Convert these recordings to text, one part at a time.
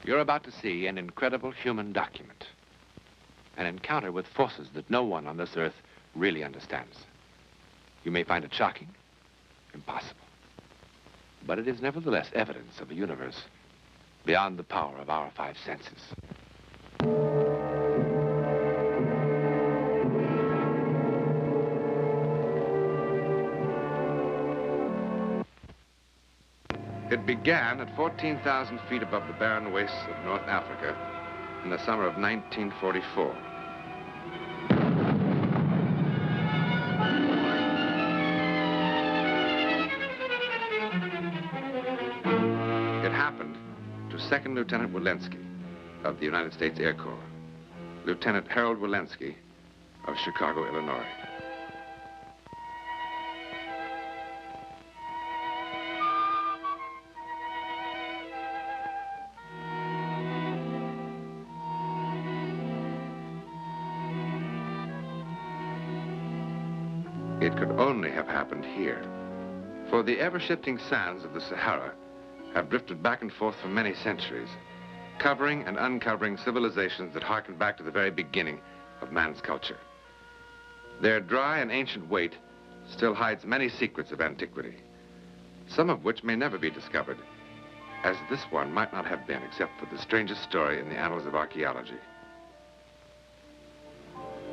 You're about to see an incredible human document. An encounter with forces that no one on this earth really understands. You may find it shocking, impossible. But it is nevertheless evidence of a universe beyond the power of our five senses. It began at 14,000 feet above the barren wastes of North Africa in the summer of 1944. It happened to Second Lieutenant Walensky of the United States Air Corps, Lieutenant Harold Walensky of Chicago, Illinois. It could only have happened here, for the ever-shifting sands of the Sahara have drifted back and forth for many centuries, covering and uncovering civilizations that harken back to the very beginning of man's culture. Their dry and ancient weight still hides many secrets of antiquity, some of which may never be discovered, as this one might not have been except for the strangest story in the annals of archaeology.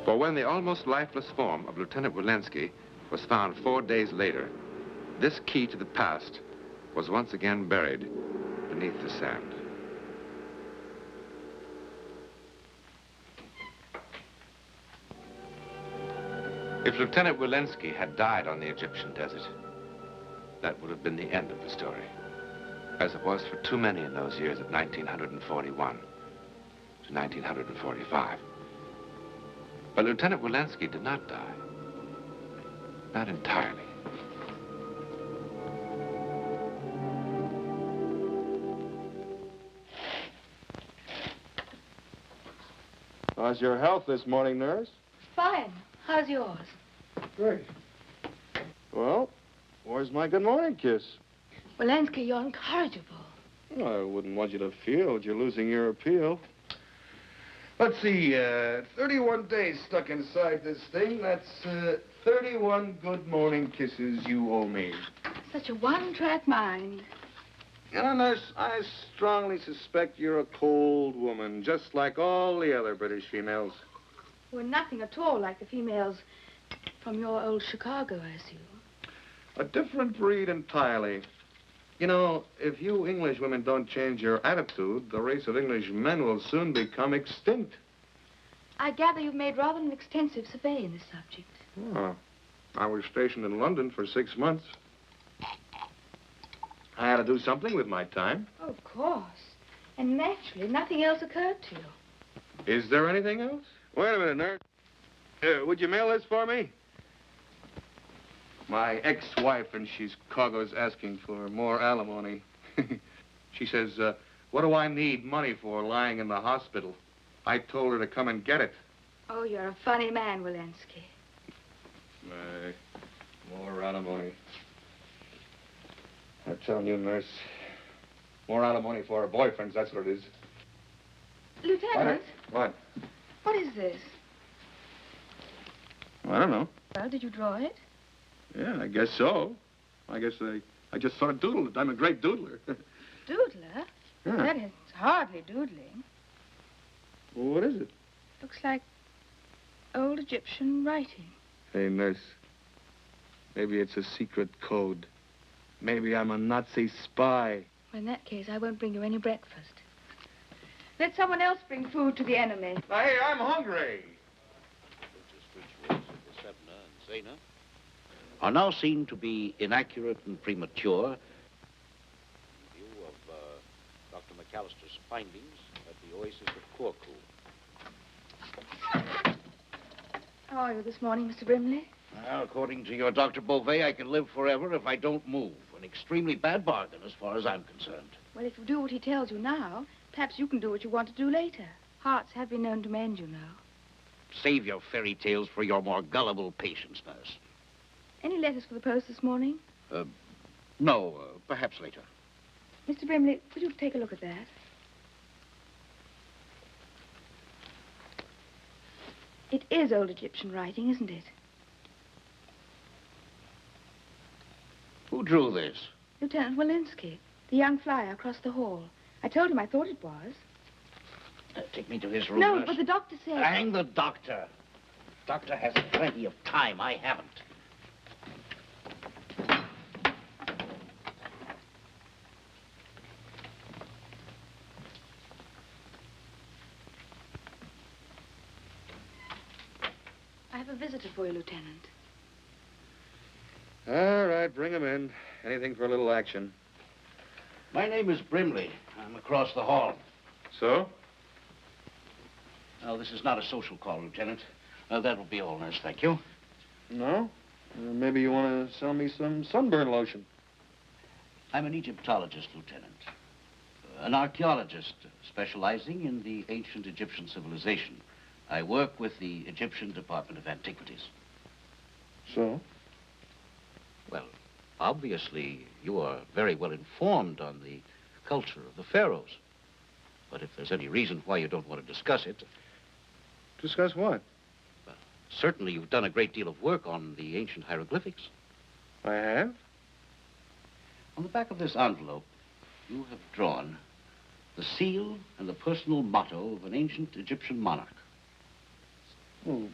For when the almost lifeless form of Lieutenant Walensky was found 4 days later, this key to the past was once again buried beneath the sand. If Lieutenant Walensky had died on the Egyptian desert, that would have been the end of the story, as it was for too many in those years of 1941 to 1945. But Lieutenant Walensky did not die. Not entirely. How's your health this morning, nurse? Fine. How's yours? Great. Well, where's my good morning kiss? Walensky, you're incorrigible. Well, I wouldn't want you to feel that you're losing your appeal. Let's see, 31 days stuck inside this thing. That's 31 good morning kisses you owe me. Such a one-track mind. You know, nurse, I strongly suspect you're a cold woman, just like all the other British females. We're nothing at all like the females from your old Chicago, I assume. A different breed entirely. You know, if you English women don't change your attitude, the race of English men will soon become extinct. I gather you've made rather an extensive survey in this subject. Oh, I was stationed in London for 6 months. I had to do something with my time. Oh, of course. And naturally, nothing else occurred to you. Is there anything else? Wait a minute, nurse. Would you mail this for me? My ex-wife in Chicago's asking for more alimony. She says, what do I need money for lying in the hospital? I told her to come and get it. Oh, you're a funny man, Walensky. More alimony. I'm telling you, nurse, more alimony for her boyfriends, that's what it is. Lieutenant? What? What is this? I don't know. Well, did you draw it? Yeah, I guess so. I guess I just sort of doodled it. I'm a great doodler. Doodler? Yeah. That is hardly doodling. Well, what is it? Looks like old Egyptian writing. Hey, nurse, maybe it's a secret code. Maybe I'm a Nazi spy. Well, in that case, I won't bring you any breakfast. Let someone else bring food to the enemy. Now, hey, I'm hungry. Are now seen to be inaccurate and premature in view of Dr. McAllister's findings at the oasis of Corfu. How are you this morning, Mr. Brimley? Well, according to your Dr. Beauvais, I can live forever if I don't move. An extremely bad bargain as far as I'm concerned. Well, if you do what he tells you now, perhaps you can do what you want to do later. Hearts have been known to mend, you know. Save your fairy tales for your more gullible patients, nurse. Any letters for the post this morning? No, perhaps later. Mr. Brimley, would you take a look at that? It is old Egyptian writing, isn't it? Who drew this? Lieutenant Walensky, the young flyer across the hall. I told him I thought it was. Take me to his room. No, nurse. but the doctor said... Hang the doctor. Doctor has plenty of time. I haven't. I have a visitor for you, Lieutenant. All right, bring him in. Anything for a little action. My name is Brimley. I'm across the hall. So? Oh, this is not a social call, Lieutenant. That'll be all, nurse. Thank you. No? Maybe you want to sell me some sunburn lotion. I'm an Egyptologist, Lieutenant. An archaeologist specializing in the ancient Egyptian civilization. I work with the Egyptian Department of Antiquities. So? Well, obviously, you are very well informed on the culture of the pharaohs. But if there's any reason why you don't want to discuss it... Discuss what? Well, certainly you've done a great deal of work on the ancient hieroglyphics. I have? On the back of this envelope, you have drawn the seal and the personal motto of an ancient Egyptian monarch. Oh.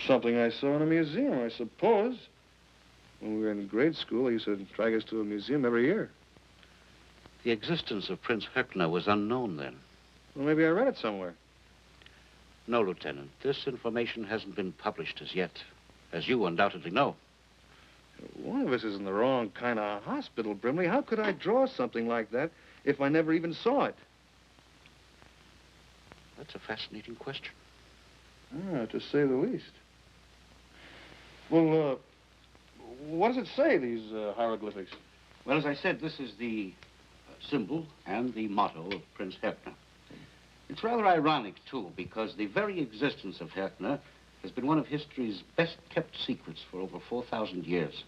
Something I saw in a museum, I suppose. When we were in grade school, they used to drag us to a museum every year. The existence of Prince Herkner was unknown then. Well, maybe I read it somewhere. No, Lieutenant. This information hasn't been published as yet, as you undoubtedly know. One of us is in the wrong kind of hospital, Brimley. How could I draw something like that if I never even saw it? That's a fascinating question. Ah, to say the least. Well, what does it say, these hieroglyphics? Well, as I said, this is the symbol and the motto of Prince Herkner. It's rather ironic, too, because the very existence of Herkner has been one of history's best-kept secrets for over 4,000 years.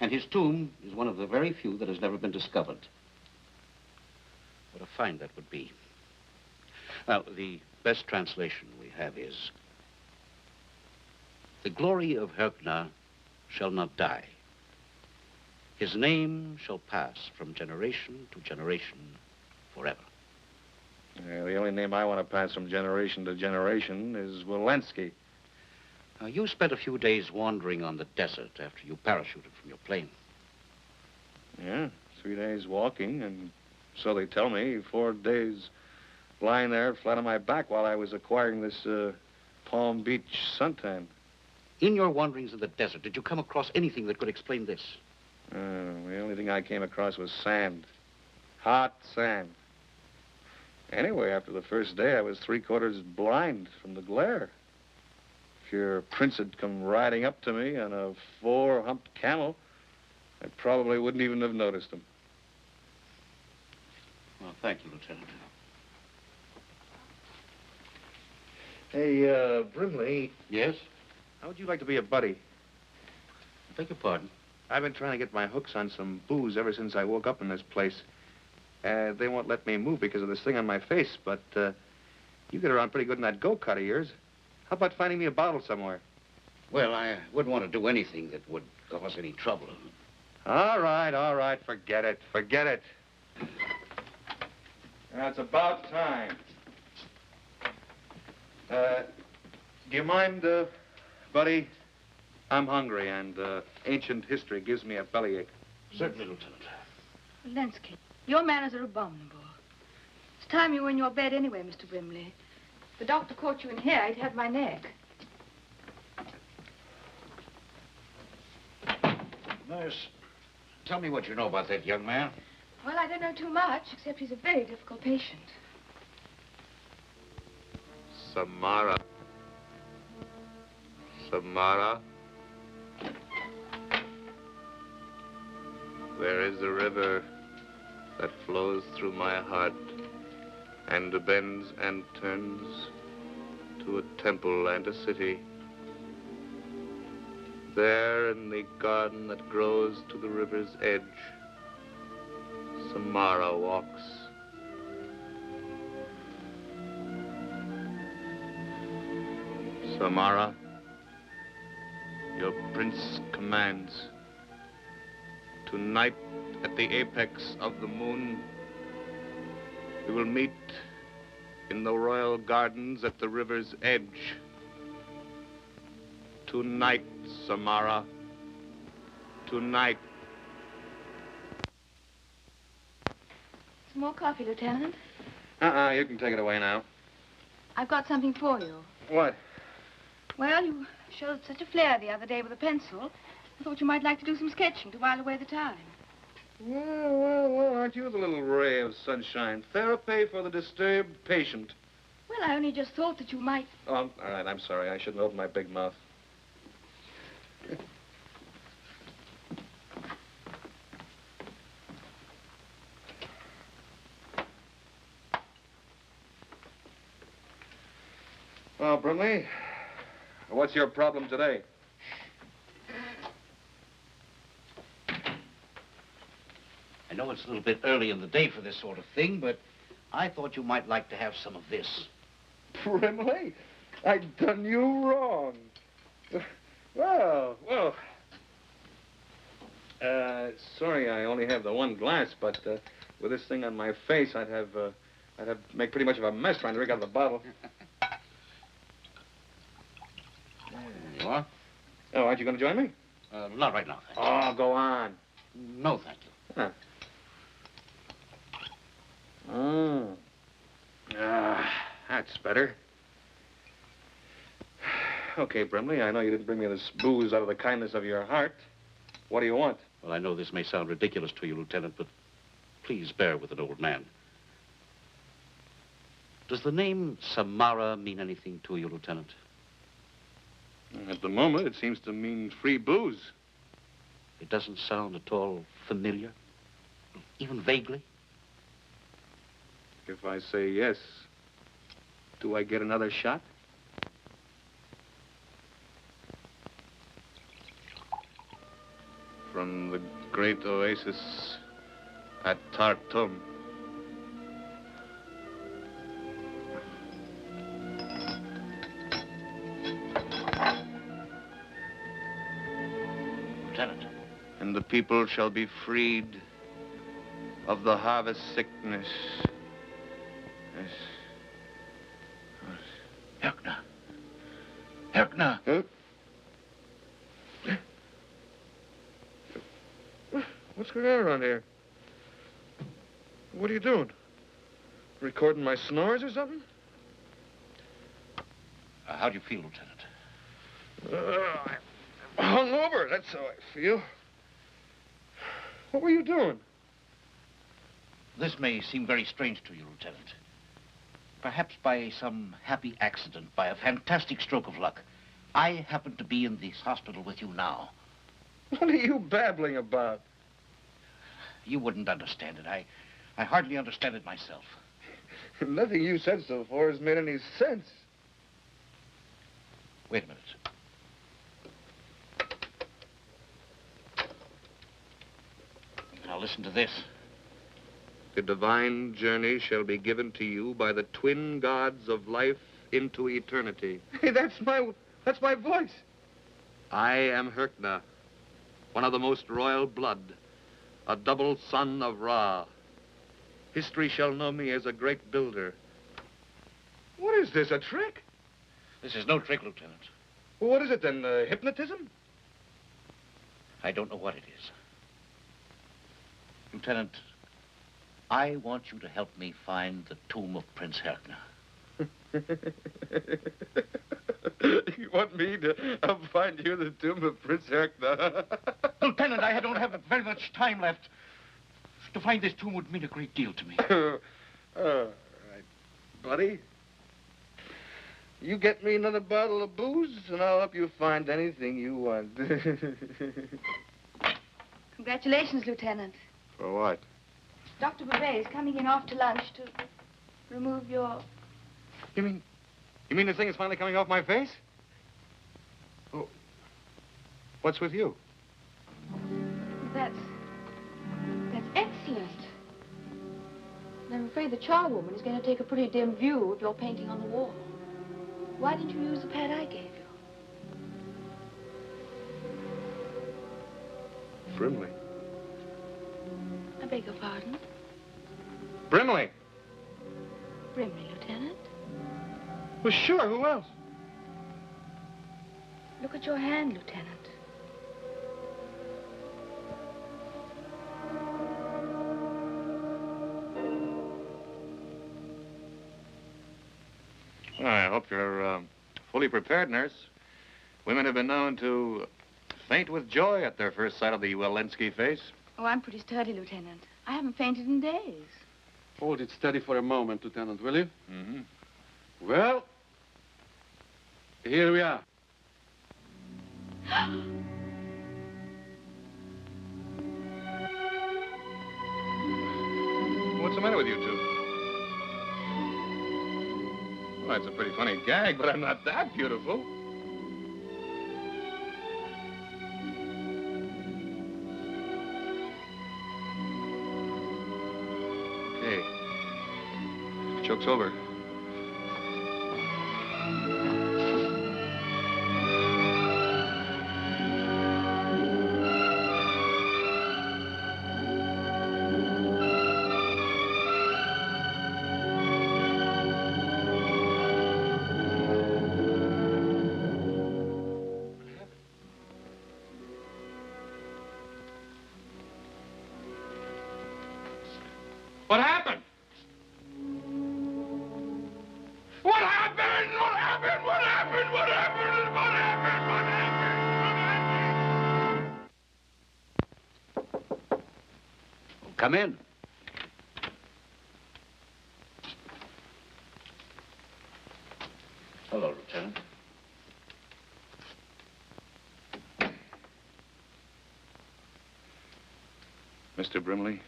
And his tomb is one of the very few that has never been discovered. What a find that would be. Now, the best translation we have is, "The glory of Herkner shall not die. His name shall pass from generation to generation forever." Yeah, the only name I want to pass from generation to generation is Walensky. Now, you spent a few days wandering on the desert after you parachuted from your plane. Yeah, 3 days walking, and so they tell me, 4 days lying there flat on my back while I was acquiring this Palm Beach suntan. In your wanderings in the desert, did you come across anything that could explain this? The only thing I came across was sand. Hot sand. Anyway, after the first day, I was 3/4 blind from the glare. If your prince had come riding up to me on a 4-humped camel, I probably wouldn't even have noticed him. Well, thank you, Lieutenant. Hey, Brimley, Yes? how would you like to be a buddy? I beg your pardon. I've been trying to get my hooks on some booze ever since I woke up in this place. They won't let me move because of this thing on my face, but you get around pretty good in that go-kart of yours. How about finding me a bottle somewhere? Well, I wouldn't want to do anything that would cause any trouble. All right, forget it. It's about time. Do you mind, buddy? I'm hungry, and ancient history gives me a bellyache. Certainly, Lieutenant. Walensky, your manners are abominable. It's time you were in your bed anyway, Mr. Brimley. If the doctor caught you in here, he'd have my neck. Nurse, tell me what you know about that young man. Well, I don't know too much, except he's a very difficult patient. Samara. There is a river that flows through my heart and bends and turns to a temple and a city. There in the garden that grows to the river's edge, Samara walks. Samara, your prince commands. Tonight, at the apex of the moon, we will meet in the royal gardens at the river's edge. Tonight, Samara. Tonight. Some more coffee, Lieutenant? You can take it away now. I've got something for you. What? Well, you showed such a flair the other day with a pencil. I thought you might like to do some sketching to while away the time. Well, aren't you the little ray of sunshine? Therapy for the disturbed patient. Well, I only just thought that you might... Oh, all right, I'm sorry. I shouldn't open my big mouth. Well, Brimley, what's your problem today? I know it's a little bit early in the day for this sort of thing, but I thought you might like to have some of this. Brimley, I've done you wrong. Well. Sorry, I only have the one glass, but with this thing on my face, I'd have make pretty much of a mess trying to drink out of the bottle. There you are. Oh, aren't you going to join me? Not right now, thank you. Oh, go on. No, thank you. Huh. That's better. Okay, Brimley, I know you didn't bring me this booze out of the kindness of your heart. What do you want? Well, I know this may sound ridiculous to you, Lieutenant, but please bear with an old man. Does the name Samara mean anything to you, Lieutenant? At the moment, it seems to mean free booze. It doesn't sound at all familiar, even vaguely? If I say yes, do I get another shot? From the great oasis at Tartum. Lieutenant. And the people shall be freed of the harvest sickness. Yes. Herkner. Huh? What's going on around here? What are you doing? Recording my snores or something? How do you feel, Lieutenant? I'm hungover, that's how I feel. What were you doing? This may seem very strange to you, Lieutenant. Perhaps by some happy accident, by a fantastic stroke of luck, I happen to be in this hospital with you now. What are you babbling about? You wouldn't understand it. I hardly understand it myself. Nothing you said so far has made any sense. Wait a minute. Now listen to this. The divine journey shall be given to you by the twin gods of life into eternity. Hey, that's my voice. I am Herkner, one of the most royal blood, a double son of Ra. History shall know me as a great builder. What is this, a trick? This is no trick, Lieutenant. Well, what is it then, hypnotism? I don't know what it is. Lieutenant, I want you to help me find the tomb of Prince Herkner. You want me to find you the tomb of Prince Herkner? Lieutenant, I don't have very much time left. To find this tomb would mean a great deal to me. All right, buddy. You get me another bottle of booze, and I'll help you find anything you want. Congratulations, Lieutenant. For what? Dr. Bouvet is coming in after lunch to remove your... You mean this thing is finally coming off my face? Oh, what's with you? That's excellent. And I'm afraid the charwoman is going to take a pretty dim view of your painting on the wall. Why didn't you use the pad I gave you? Brimley. I beg your pardon? Brimley? Brimley, Lieutenant. Well, sure, who else? Look at your hand, Lieutenant. Well, I hope you're fully prepared, nurse. Women have been known to faint with joy at their first sight of the Walensky face. Oh, I'm pretty sturdy, Lieutenant. I haven't fainted in days. Hold it steady for a moment, Lieutenant, will you? Mm-hmm. Well, here we are. What's the matter with you two? Well, it's a pretty funny gag, but I'm not that beautiful. Okay. Joke's over. What happened? What happened? What happened? What happened? What happened? What happened? What happened? What happened? Come in. Hello, Lieutenant. Mr. Brimley,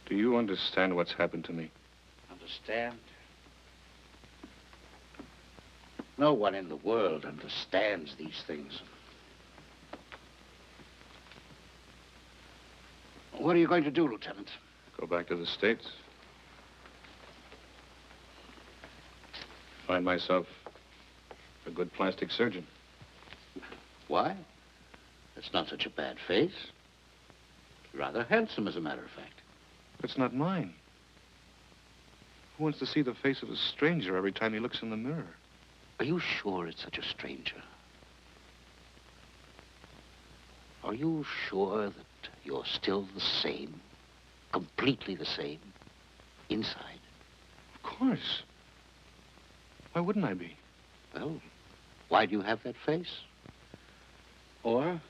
do you understand what's happened to me? Understand? No one in the world understands these things. What are you going to do, Lieutenant? Go back to the States. Find myself a good plastic surgeon. Why? That's not such a bad face. Rather handsome, as a matter of fact. It's not mine. Who wants to see the face of a stranger every time he looks in the mirror? Are you sure it's such a stranger? Are you sure that you're still the same, completely the same, inside? Of course. Why wouldn't I be? Well, why do you have that face? Or?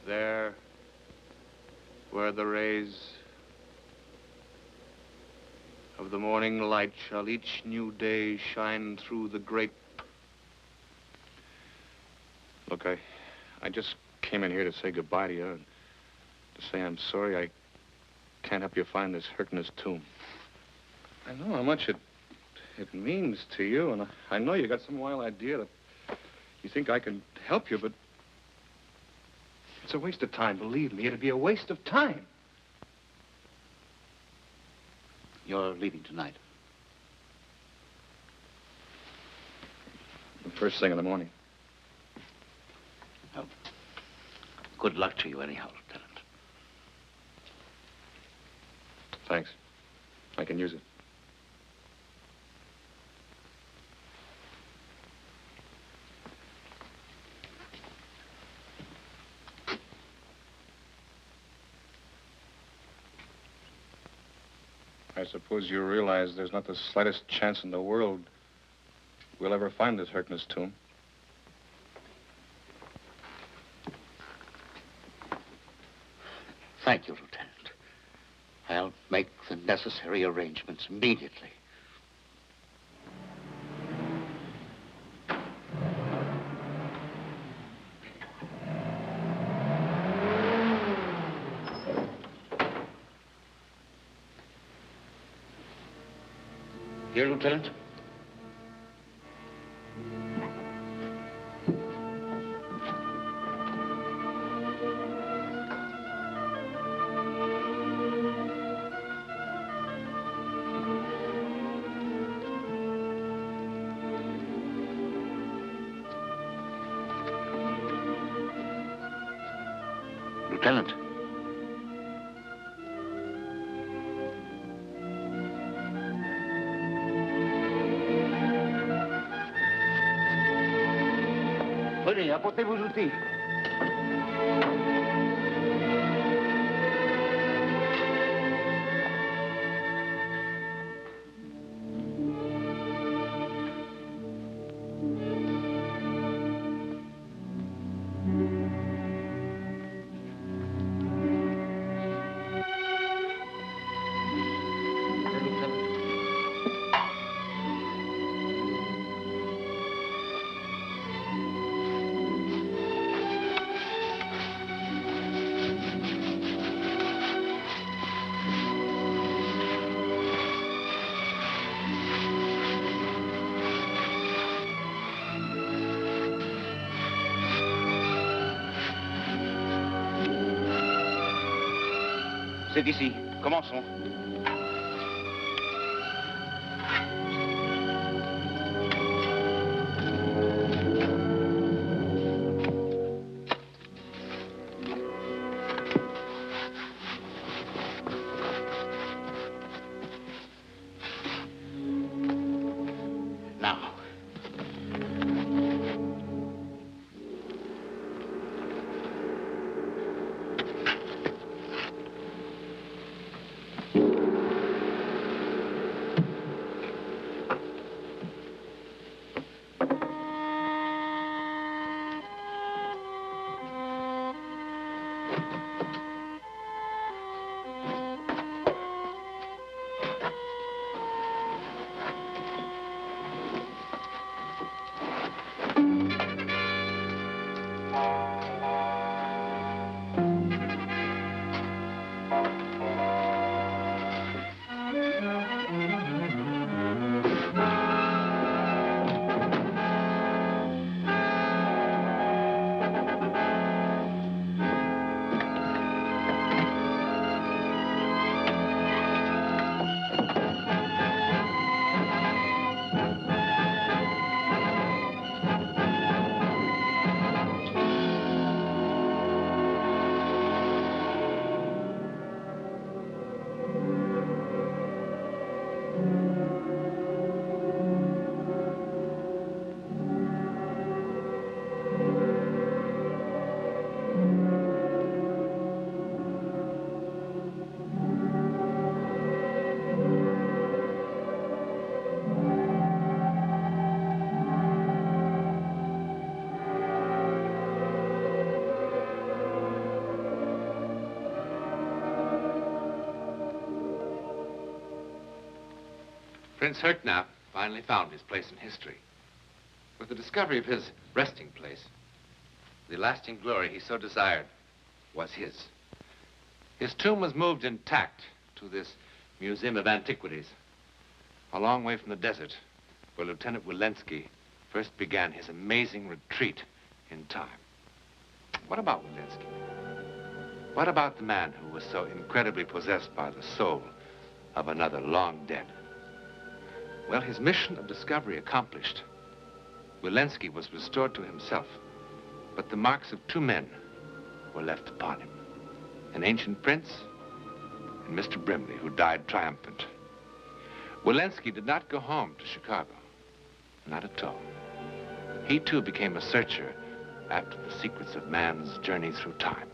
There, where the rays of the morning light shall each new day shine through the grape. Look, I just came in here to say goodbye to you and to say I'm sorry I can't help you find this Herkner's tomb. I know how much it means to you, and I know you got some wild idea that you think I can help you, but it's a waste of time, believe me. It'd be a waste of time. You're leaving tonight. The first thing in the morning. Well, good luck to you anyhow, Lieutenant. Thanks. I can use it. I suppose you realize there's not the slightest chance in the world we'll ever find this Herkner's tomb. Thank you, Lieutenant. I'll make the necessary arrangements immediately. Here, Lieutenant? Lieutenant. Venez, apportez vos outils. C'est ici. Commençons. Now. Prince Herknap finally found his place in history. With the discovery of his resting place, the lasting glory he so desired was his. His tomb was moved intact to this Museum of Antiquities, a long way from the desert, where Lieutenant Wilensky first began his amazing retreat in time. What about Wilensky? What about the man who was so incredibly possessed by the soul of another long dead? Well, his mission of discovery accomplished, Wilensky was restored to himself, but the marks of two men were left upon him. An ancient prince and Mr. Brimley, who died triumphant. Wilensky did not go home to Chicago, not at all. He too became a searcher after the secrets of man's journey through time.